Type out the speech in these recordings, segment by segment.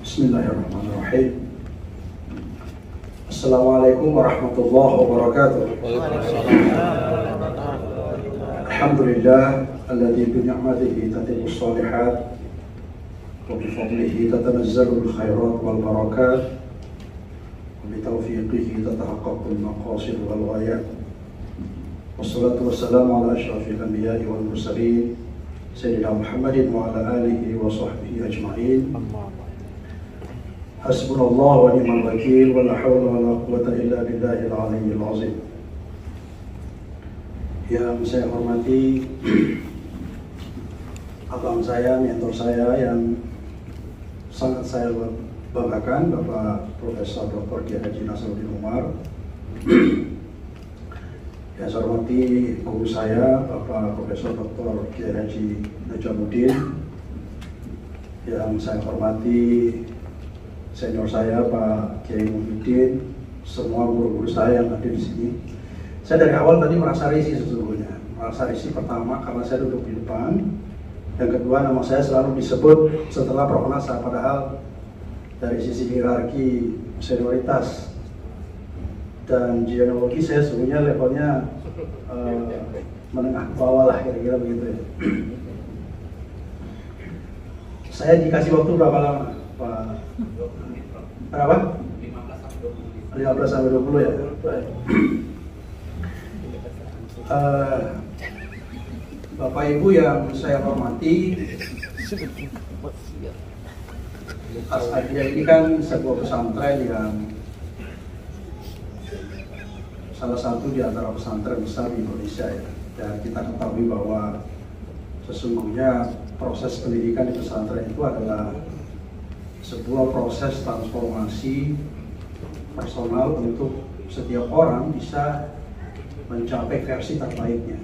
Bismillahirrahmanirrahim. Assalamualaikum warahmatullahi wabarakatuh. Alhamdulillah alladzi bi ni'matihi tatimmu shalihat wa bi fadlihi tatanazzalu al-khairat wal barakat wa bi tawfiqihi tatahaqqaqu al-maqasid wal ghayat. Wassalatu wassalamu ala asyrafil anbiya'i wal mursalin sayyidina Muhammadin wa ala alihi wa sahbihi ajma'in. Hasbunallah wa ni'mal wakil wa la hawla wa la quwwata illa billahil aliyyil azim. Yang saya hormati abang saya, mentor saya yang sangat saya banggakan, Bapak Profesor Dr. Kiai Haji Nasruddin Umar. Yang saya hormati guru saya, Bapak Profesor Dr. Kiai Haji Najamuddin. Yang saya hormati senior saya Pak Kiai Muhyiddin, semua guru-guru saya yang ada di sini. Saya dari awal tadi merasa risih sesungguhnya. Merasa risih pertama karena saya duduk di depan. Yang kedua, nama saya selalu disebut setelah Prof. Nasar, padahal dari sisi hierarki senioritas dan genealogi saya sesungguhnya levelnya menengah ke bawah lah, kira-kira begitu ya. Saya dikasih waktu berapa lama, Pak? Berapa? 15 sampai 20 ya. Baik. Bapak Ibu yang saya hormati, As-Adiyah ini kan sebuah pesantren yang salah satu di antara pesantren besar di Indonesia ya. Dan kita ketahui bahwa sesungguhnya proses pendidikan di pesantren itu adalah sebuah proses transformasi personal untuk setiap orang bisa mencapai versi terbaiknya.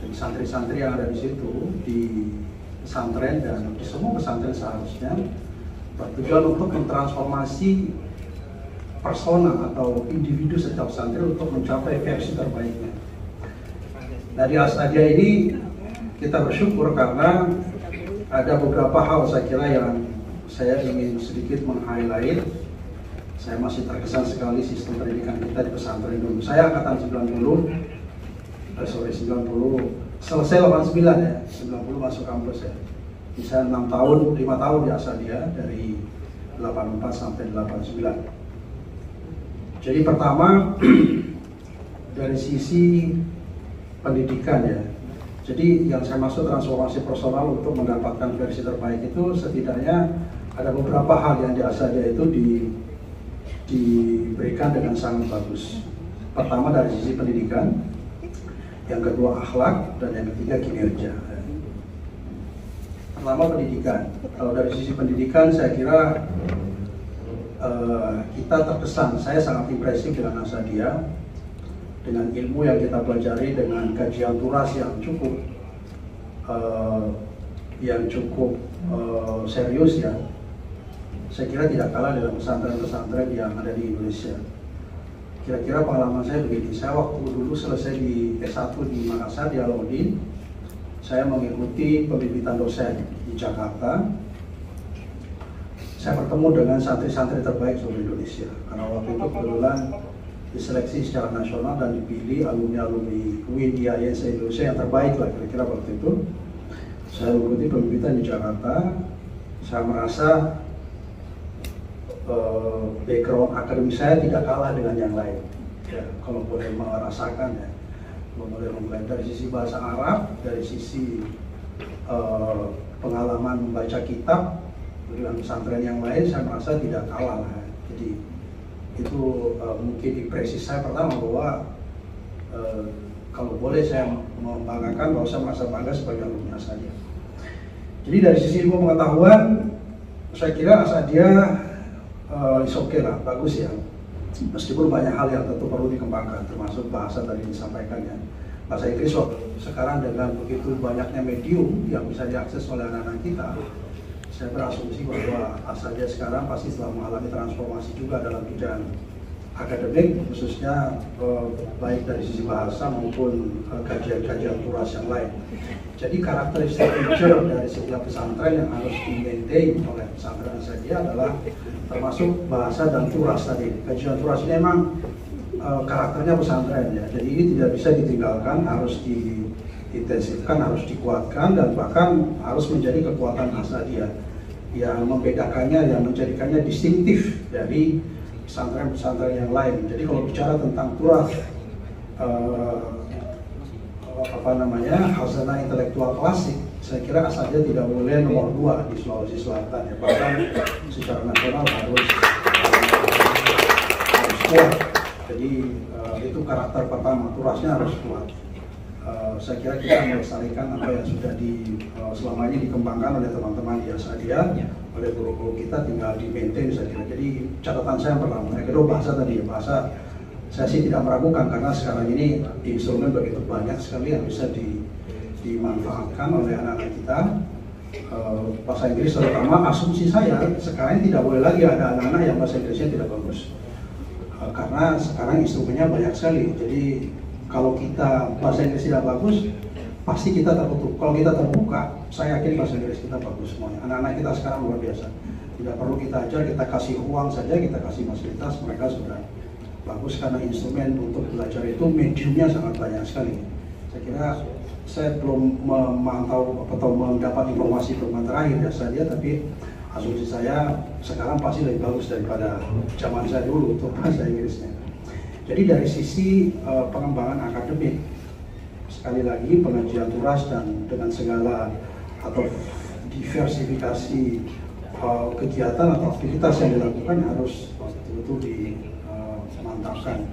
Jadi santri-santri yang ada di situ di pesantren dan di semua pesantren seharusnya bertujuan untuk mentransformasi persona atau individu setiap santri untuk mencapai versi terbaiknya. Nah, di As-Adiyah ini kita bersyukur karena ada beberapa hal saya kira yang saya ingin sedikit meng-highlight. Saya masih terkesan sekali sistem pendidikan kita di pesantren dulu. Saya angkatan 90, selesai 89 ya, 90 masuk kampus ya. Bisa 6 tahun, 5 tahun di As-Adiyah dari 84 sampai 89. Jadi pertama dari sisi pendidikan ya. Jadi yang saya maksud transformasi personal untuk mendapatkan versi terbaik itu setidaknya ada beberapa hal yang di As-Adiyah itu diberikan dengan sangat bagus. Pertama dari sisi pendidikan, yang kedua akhlak, dan yang ketiga kinerja. Pertama pendidikan. Kalau dari sisi pendidikan saya kira kita terkesan, saya sangat impresif dengan Asadia, dengan ilmu yang kita pelajari, dengan kajian turas yang cukup serius ya. Saya kira tidak kalah dengan pesantren-pesantren yang ada di Indonesia. Kira-kira pengalaman saya begini, saya waktu dulu selesai di S1 di Makassar, di Alauddin, saya mengikuti pembibitan dosen di Jakarta. Saya bertemu dengan santri-santri terbaik seluruh Indonesia, karena waktu itu kebetulan diseleksi secara nasional dan dipilih alumni-alumni UIN IAIN se-Indonesia yang terbaik lah kira-kira waktu itu. Saya mengikuti pembibitan di Jakarta. Saya merasa background akademik saya tidak kalah dengan yang lain. Ya, kalau boleh merasakan ya, kalau boleh memulai dari sisi bahasa Arab, dari sisi pengalaman membaca kitab dengan pesantren yang lain, saya merasa tidak kalah. Jadi itu mungkin impresi saya pertama bahwa kalau boleh saya membanggakan bahwa saya merasa bangga sebagai alumni Asadia. Jadi dari sisi ilmu pengetahuan, saya kira Asadia is okay lah, bagus ya. Meskipun banyak hal yang tentu perlu dikembangkan, termasuk bahasa tadi disampaikan ya. Bahasa Inggris sekarang dengan begitu banyaknya medium yang bisa diakses oleh anak-anak kita, saya berasumsi bahwa Asadia sekarang pasti telah mengalami transformasi juga dalam bidang akademik, khususnya baik dari sisi bahasa maupun kajian-kajian turas yang lain. Jadi karakteristik feature dari setiap pesantren yang harus di-maintain oleh pesantren Asadia adalah termasuk bahasa dan turas tadi. Kajian turas ini memang karakternya pesantren ya, jadi ini tidak bisa ditinggalkan, harus diintensifkan, harus dikuatkan, dan bahkan harus menjadi kekuatan Asadia yang membedakannya, yang menjadikannya distintif dari pesantren-pesantren yang lain. Jadi kalau bicara tentang turas khazanah intelektual klasik, saya kira Asadia tidak boleh nomor 2 di Sulawesi Selatan ya, bahkan secara nasional harus kuat. Jadi itu karakter pertama, turasnya harus kuat. Saya kira kita melestarikan apa yang sudah selama ini dikembangkan oleh teman-teman di Asadia, oleh guru-guru kita, tinggal di-maintain saya kira. Jadi catatan saya yang pertama. Yang kedua bahasa tadi, bahasa saya sih tidak meragukan, karena sekarang ini instrumen begitu banyak sekali yang bisa dimanfaatkan oleh anak-anak kita. Bahasa Inggris terutama, asumsi saya sekarang tidak boleh lagi ada anak-anak yang bahasa Inggrisnya tidak bagus, karena sekarang instrumennya banyak sekali. Jadi kalau kita bahasa Inggris tidak bagus, pasti kita tertutup. Kalau kita terbuka, saya yakin bahasa Inggris kita bagus semuanya. Anak-anak kita sekarang luar biasa. Tidak perlu kita ajar, kita kasih uang saja, kita kasih fasilitas, mereka sudah bagus, karena instrumen untuk belajar itu mediumnya sangat banyak sekali. Saya kira saya belum memantau atau mendapat informasi teman terakhir ya Asadia, tapi asumsi saya sekarang pasti lebih bagus daripada zaman saya dulu untuk bahasa Inggrisnya. Jadi dari sisi pengembangan akademik, sekali lagi pengajian turas dan dengan segala atau diversifikasi kegiatan atau aktivitas yang dilakukan harus betul-betul dimantapkan.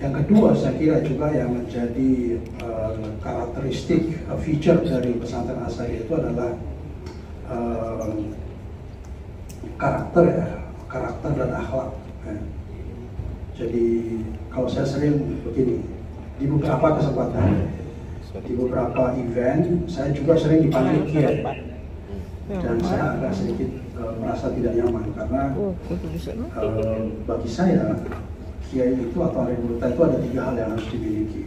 Yang kedua, saya kira juga yang menjadi karakteristik feature dari pesantren Asadia itu adalah karakter dan akhlak. Jadi kalau saya sering begini, di beberapa kesempatan, di beberapa event, saya juga sering dipanggil kiai, dan saya agak sedikit merasa tidak nyaman, karena bagi saya kiai itu atau alim ulama itu ada 3 hal yang harus dimiliki,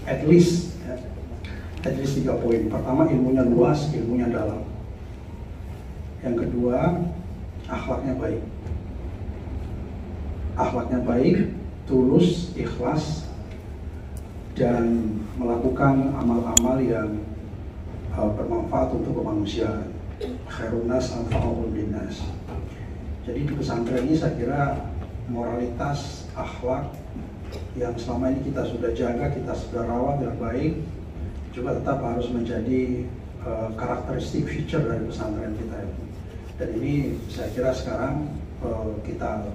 at least 3 poin. Pertama, ilmunya luas, ilmunya dalam. Yang kedua, akhlaknya baik. Akhlaknya baik, tulus, ikhlas, dan melakukan amal-amal yang bermanfaat untuk kemanusiaan. Khairun nas anfa'uhum linnas. Jadi di pesantren ini saya kira moralitas, akhlak yang selama ini kita sudah jaga, kita sudah rawat dengan baik, juga tetap harus menjadi karakteristik feature dari pesantren kita. Dan ini saya kira sekarang kita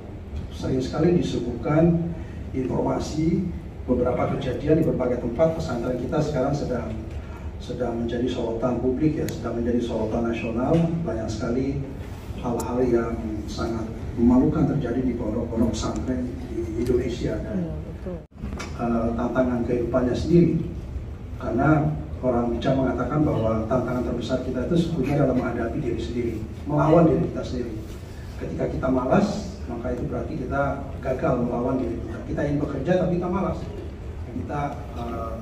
sering sekali disuguhkan informasi beberapa kejadian di berbagai tempat, pesantren kita sekarang sedang menjadi sorotan publik ya, sedang menjadi sorotan nasional. Banyak sekali hal-hal yang sangat memalukan terjadi di pondok-pondok pesantren di Indonesia dan tantangan kehidupannya sendiri. Karena orang bijak mengatakan bahwa tantangan terbesar kita itu sebetulnya dalam menghadapi diri sendiri, melawan diri kita sendiri. Ketika kita malas, maka itu berarti kita gagal melawan diri kita. Kita ingin bekerja tapi kita malas. Kita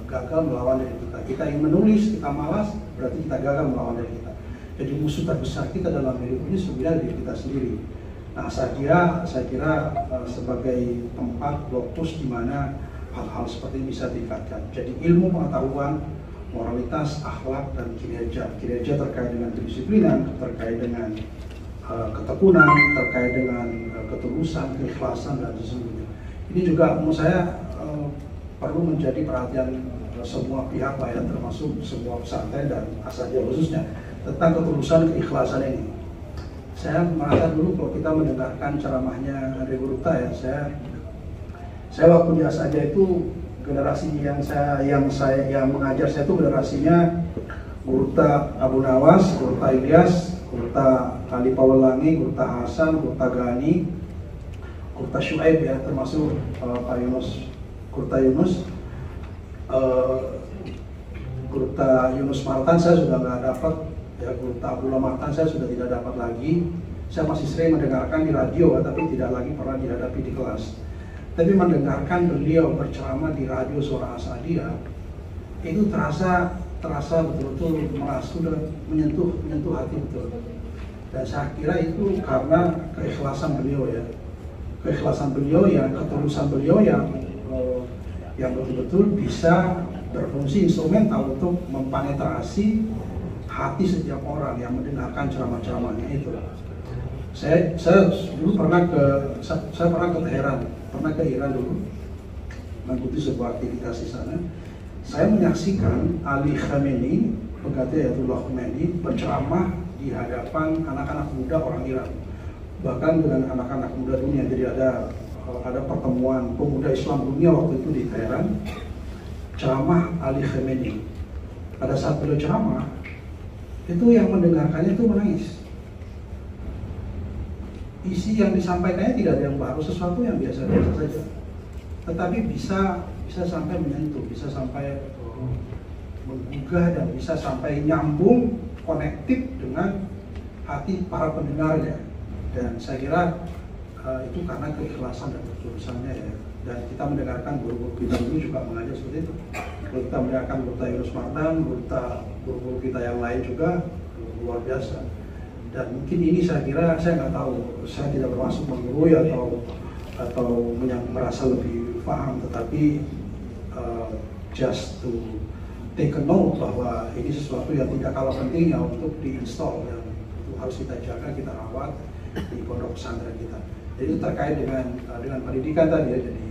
gagal melawan diri kita. Kita ingin menulis, kita malas, berarti kita gagal melawan diri kita. Jadi musuh terbesar kita dalam hidup ini sebenarnya diri kita sendiri. Nah, saya kira sebagai tempat lokus di mana hal-hal seperti ini bisa ditingkatkan. Jadi ilmu pengetahuan, moralitas, akhlak, dan kinerja. Kinerja terkait dengan kedisiplinan, terkait dengan ketekunan, terkait dengan ketulusan, keikhlasan, dan sesungguhnya. Ini juga menurut saya perlu menjadi perhatian semua pihak, ya, termasuk semua pesantren dan Asatidz khususnya, tentang ketulusan, keikhlasan ini. Saya merasa dulu kalau kita mendengarkan ceramahnya Andre Gurupta, ya, saya waktu di Asatidz itu generasi yang mengajar saya itu generasinya Gurupta Abu Nawas, Gurupta Ilyas, Gurupta Ali Pawelangi, Gurupta Hasan, Gurupta Gani, Gurupta Syuaib, ya, termasuk Pak Yunus, Gurupta Yunus, Gurupta Yunus Martan saya sudah nggak dapat, ya, Gurupta Abdullah Martan saya sudah tidak dapat lagi. Saya masih sering mendengarkan di radio, tapi tidak lagi pernah dihadapi di kelas. Tapi mendengarkan beliau berceramah di radio Suara Asatidz itu terasa betul-betul merasuk dan menyentuh hati betul. Dan saya kira itu karena keikhlasan beliau, ya, keikhlasan beliau, yang ketulusan beliau yang betul-betul bisa berfungsi instrumental untuk mempenetrasi hati setiap orang yang mendengarkan ceramah-ceramahnya itu. Saya dulu pernah ke Teheran, pernah ke Iran dulu, mengikuti sebuah aktivitas di sana. Saya menyaksikan Ali Khamenei, pengganti Ayatullah Khomeini, berceramah di hadapan anak-anak muda orang Iran, bahkan dengan anak-anak muda dunia. Jadi ada pertemuan pemuda Islam dunia waktu itu di Teheran, ceramah Ali Khamenei. Pada saat beliau ceramah, itu yang mendengarkannya itu menangis. Isi yang disampaikannya tidak ada yang baru, sesuatu yang biasa-biasa saja, tetapi bisa sampai menyentuh, bisa sampai menggugah, dan bisa sampai nyambung, konektif dengan hati para pendengarnya. Dan saya kira itu karena keikhlasan dan ketulusannya, ya. Dan kita mendengarkan guru-guru kita dulu juga mengajar seperti itu. Kalau kita mendengarkan Gurupta Yunus Martan, guru-guru kita yang lain juga luar biasa. Dan mungkin ini saya kira, saya nggak tahu, saya tidak bermaksud menggurui atau merasa lebih paham, tetapi just to take a note bahwa ini sesuatu yang tidak kalah pentingnya untuk diinstal, dan itu harus kita jaga, kita rawat di pondok pesantren kita. Jadi terkait dengan pendidikan tadi, ya, jadi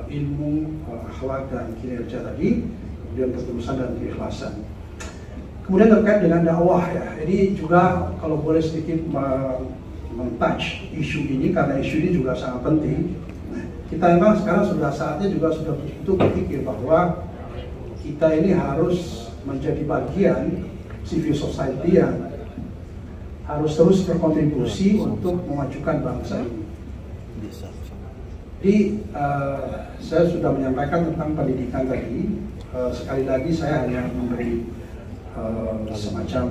ilmu, akhlak, dan kinerja tadi, kemudian ketulusan dan keikhlasan. Kemudian terkait dengan dakwah, ya, ini juga kalau boleh sedikit men-touch isu ini, karena isu ini juga sangat penting. Kita memang sekarang saatnya juga sudah betul berpikir bahwa kita ini harus menjadi bagian civil society yang harus terus berkontribusi untuk memajukan bangsa ini. Jadi saya sudah menyampaikan tentang pendidikan tadi. Sekali lagi saya hanya memberi semacam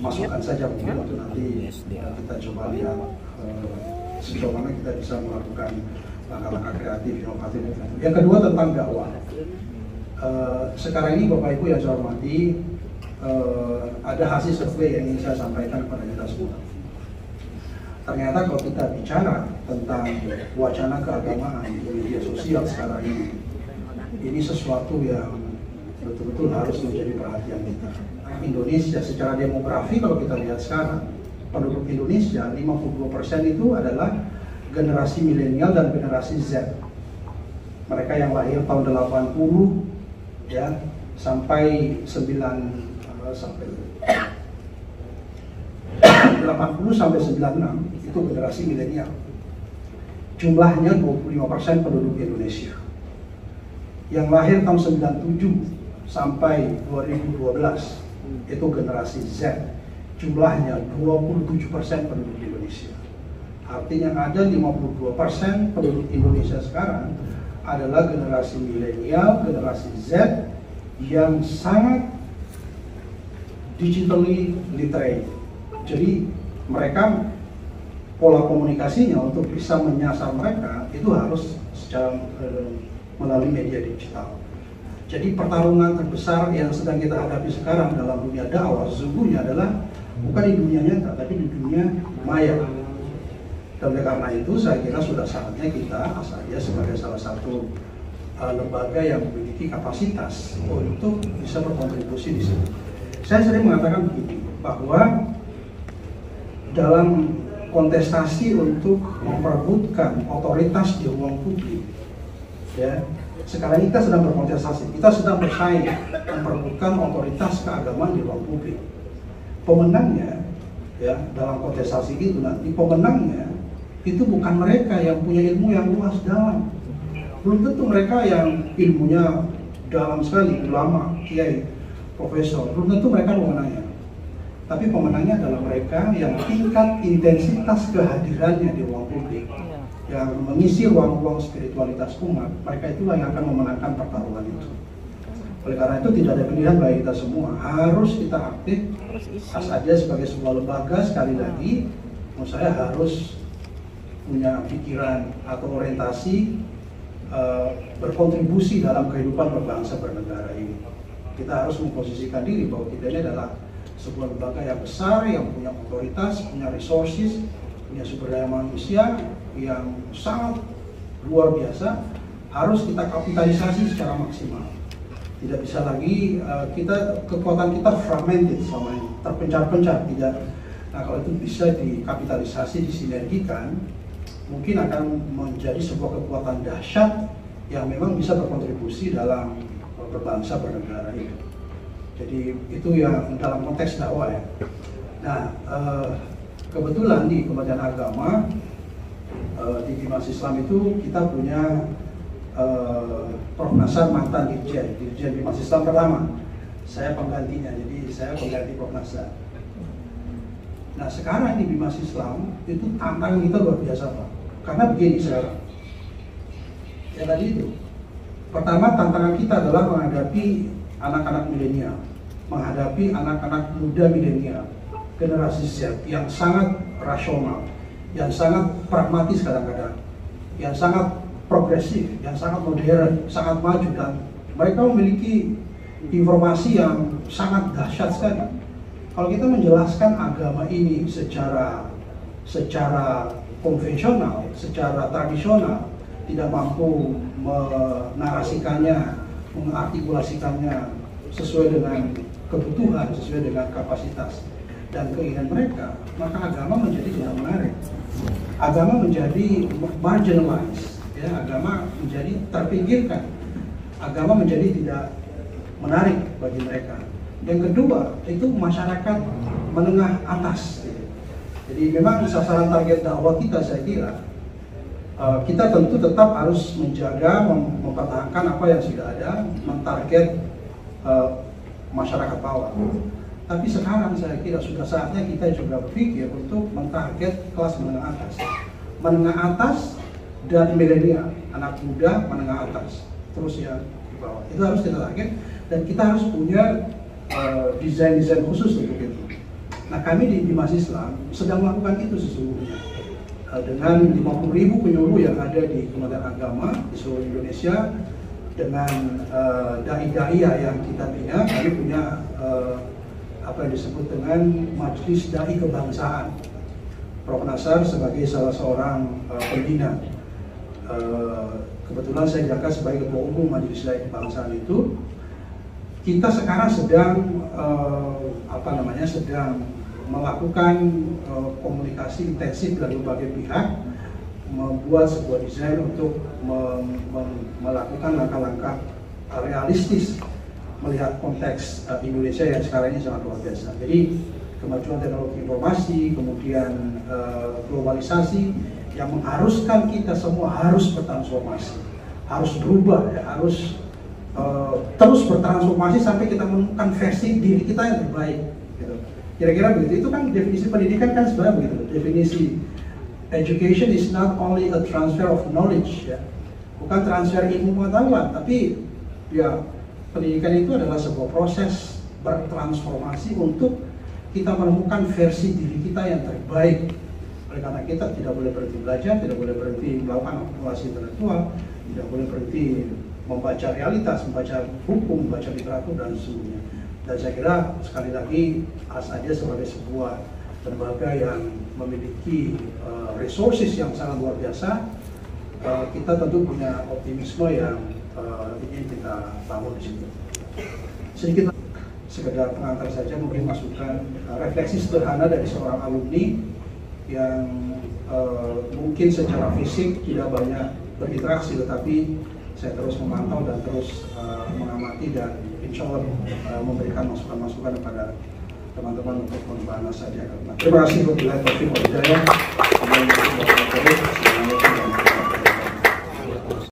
masukan saja mungkin untuk nanti kita coba lihat sejauh mana kita bisa melakukan langkah-langkah kreatif, inovatif. Yang kedua tentang dakwah. Sekarang ini Bapak Ibu yang saya hormati, ada hasil survei yang ingin saya sampaikan kepada kita semua. Ternyata kalau kita bicara tentang wacana keagamaan di media sosial sekarang ini sesuatu yang betul-betul harus menjadi perhatian kita. Indonesia secara demografi, kalau kita lihat sekarang, penduduk Indonesia 52% itu adalah generasi milenial dan generasi Z. Mereka yang lahir tahun 80 ya sampai 80 sampai 96 itu generasi milenial. Jumlahnya 25% penduduk Indonesia. Yang lahir tahun 97 sampai 2012 itu generasi Z, jumlahnya 27% penduduk Indonesia. Artinya ada 52% penduduk Indonesia sekarang adalah generasi milenial, generasi Z yang sangat digitally literate. Jadi mereka pola komunikasinya untuk bisa menyasar mereka itu harus secara melalui media digital. Jadi pertarungan terbesar yang sedang kita hadapi sekarang dalam dunia dakwah sesungguhnya adalah bukan di dunia nyata, tapi di dunia maya. Dan oleh karena itu saya kira sudah saatnya kita saja sebagai salah satu lembaga yang memiliki kapasitas untuk bisa berkontribusi di sini. Saya sering mengatakan begini, bahwa dalam kontestasi untuk memperebutkan otoritas di ruang publik, ya, sekarang kita sedang berkontestasi, kita sedang bersaing memperebutkan otoritas keagamaan di ruang publik. Pemenangnya, ya, dalam kontestasi itu nanti pemenangnya itu bukan mereka yang punya ilmu yang luas dalam, belum tentu mereka yang ilmunya dalam sekali, ulama, kiai, profesor, belum tentu mereka pemenangnya. Tapi pemenangnya adalah mereka yang tingkat intensitas kehadirannya di ruang publik, yang mengisi ruang-ruang spiritualitas umat, mereka itulah yang akan memenangkan pertarungan itu. Oleh karena itu tidak ada pilihan bagi kita semua, harus kita aktif. Saja sebagai sebuah lembaga, sekali lagi, menurut saya harus punya pikiran atau orientasi berkontribusi dalam kehidupan berbangsa bernegara ini. Kita harus memposisikan diri bahwa kita ini adalah sebuah lembaga yang besar, yang punya otoritas, punya resources, punya sumber daya manusia yang sangat luar biasa, harus kita kapitalisasi secara maksimal. Tidak bisa lagi kekuatan kita fragmented selama ini, terpencar-pencar, tidak. Nah, kalau itu bisa dikapitalisasi, disinergikan, mungkin akan menjadi sebuah kekuatan dahsyat yang memang bisa berkontribusi dalam berbangsa bernegara ini. Jadi itu yang dalam konteks dakwah ya. Nah, kebetulan di Kementerian Agama, di Bimas Islam itu kita punya Prof. Nasar mantan Dirjen Bimas Islam pertama. Saya penggantinya, jadi saya pengganti Prof. Nasar. Nah, sekarang di Bimas Islam itu tantangan kita luar biasa, Pak. Karena begini sekarang. Ya tadi itu. Pertama, tantangan kita adalah menghadapi anak-anak milenial, menghadapi anak-anak muda milenial, generasi Z yang sangat rasional, yang sangat pragmatis kadang-kadang, yang sangat progresif, yang sangat modern, sangat maju, dan mereka memiliki informasi yang sangat dahsyat sekali. Kalau kita menjelaskan agama ini secara konvensional, secara tradisional, tidak mampu menarasikannya, mengartikulasikannya sesuai dengan kebutuhan, sesuai dengan kapasitas dan keinginan mereka, maka agama menjadi tidak menarik. Agama menjadi marginalized, ya, agama menjadi terpinggirkan, agama menjadi tidak menarik bagi mereka. Yang kedua, itu masyarakat menengah atas. Jadi memang sasaran target dakwah kita, saya kira kita tentu tetap harus menjaga, mempertahankan apa yang sudah ada, mentarget masyarakat bawah. Tapi sekarang saya kira sudah saatnya kita juga berpikir untuk mentarget kelas menengah atas. Menengah atas dan milenial, anak muda menengah atas, terus ya di bawah. Itu harus kita target dan kita harus punya desain-desain khusus untuk itu. Nah, kami di Bimas Islam sedang melakukan itu sesungguhnya. Dengan 50.000 penyuluh yang ada di Kementerian Agama di seluruh Indonesia, dengan dai-dai yang kita bina, kami punya apa yang disebut dengan Majelis Dai Kebangsaan. Prof. Nasar sebagai salah seorang pembina. Kebetulan saya diangkat sebagai Ketua Umum Majelis Dai Kebangsaan itu. Kita sekarang sedang sedang melakukan komunikasi intensif dari berbagai pihak, membuat sebuah desain untuk melakukan langkah-langkah realistis melihat konteks Indonesia yang sekarang ini sangat luar biasa. Jadi kemajuan teknologi informasi, kemudian globalisasi yang mengharuskan kita semua harus bertransformasi, harus berubah, ya, harus terus bertransformasi sampai kita menemukan versi diri kita yang terbaik. Gitu. Kira-kira begitu. Itu kan definisi pendidikan kan sebenarnya begitu. Definisi education is not only a transfer of knowledge, ya. Bukan transfer ilmu pengetahuan, tapi ya pendidikan itu adalah sebuah proses bertransformasi untuk kita menemukan versi diri kita yang terbaik. Oleh karena kita tidak boleh berhenti belajar, tidak boleh berhenti melakukan akumulasi intelektual, tidak boleh berhenti membaca realitas, membaca hukum, membaca literatur dan sebagainya. Dan saya kira sekali lagi saja sebagai sebuah lembaga yang memiliki resources yang sangat luar biasa, kita tentu punya optimisme yang ingin kita bangun di situ. Sedikit sekedar pengantar saja, mungkin masukan refleksi sederhana dari seorang alumni yang mungkin secara fisik tidak banyak berinteraksi, tetapi saya terus memantau dan terus mengamati dan insya Allah memberikan masukan-masukan kepada teman-teman untuk pengembangan saja. Terima kasih. Wabillahi taufiq wal hidayah.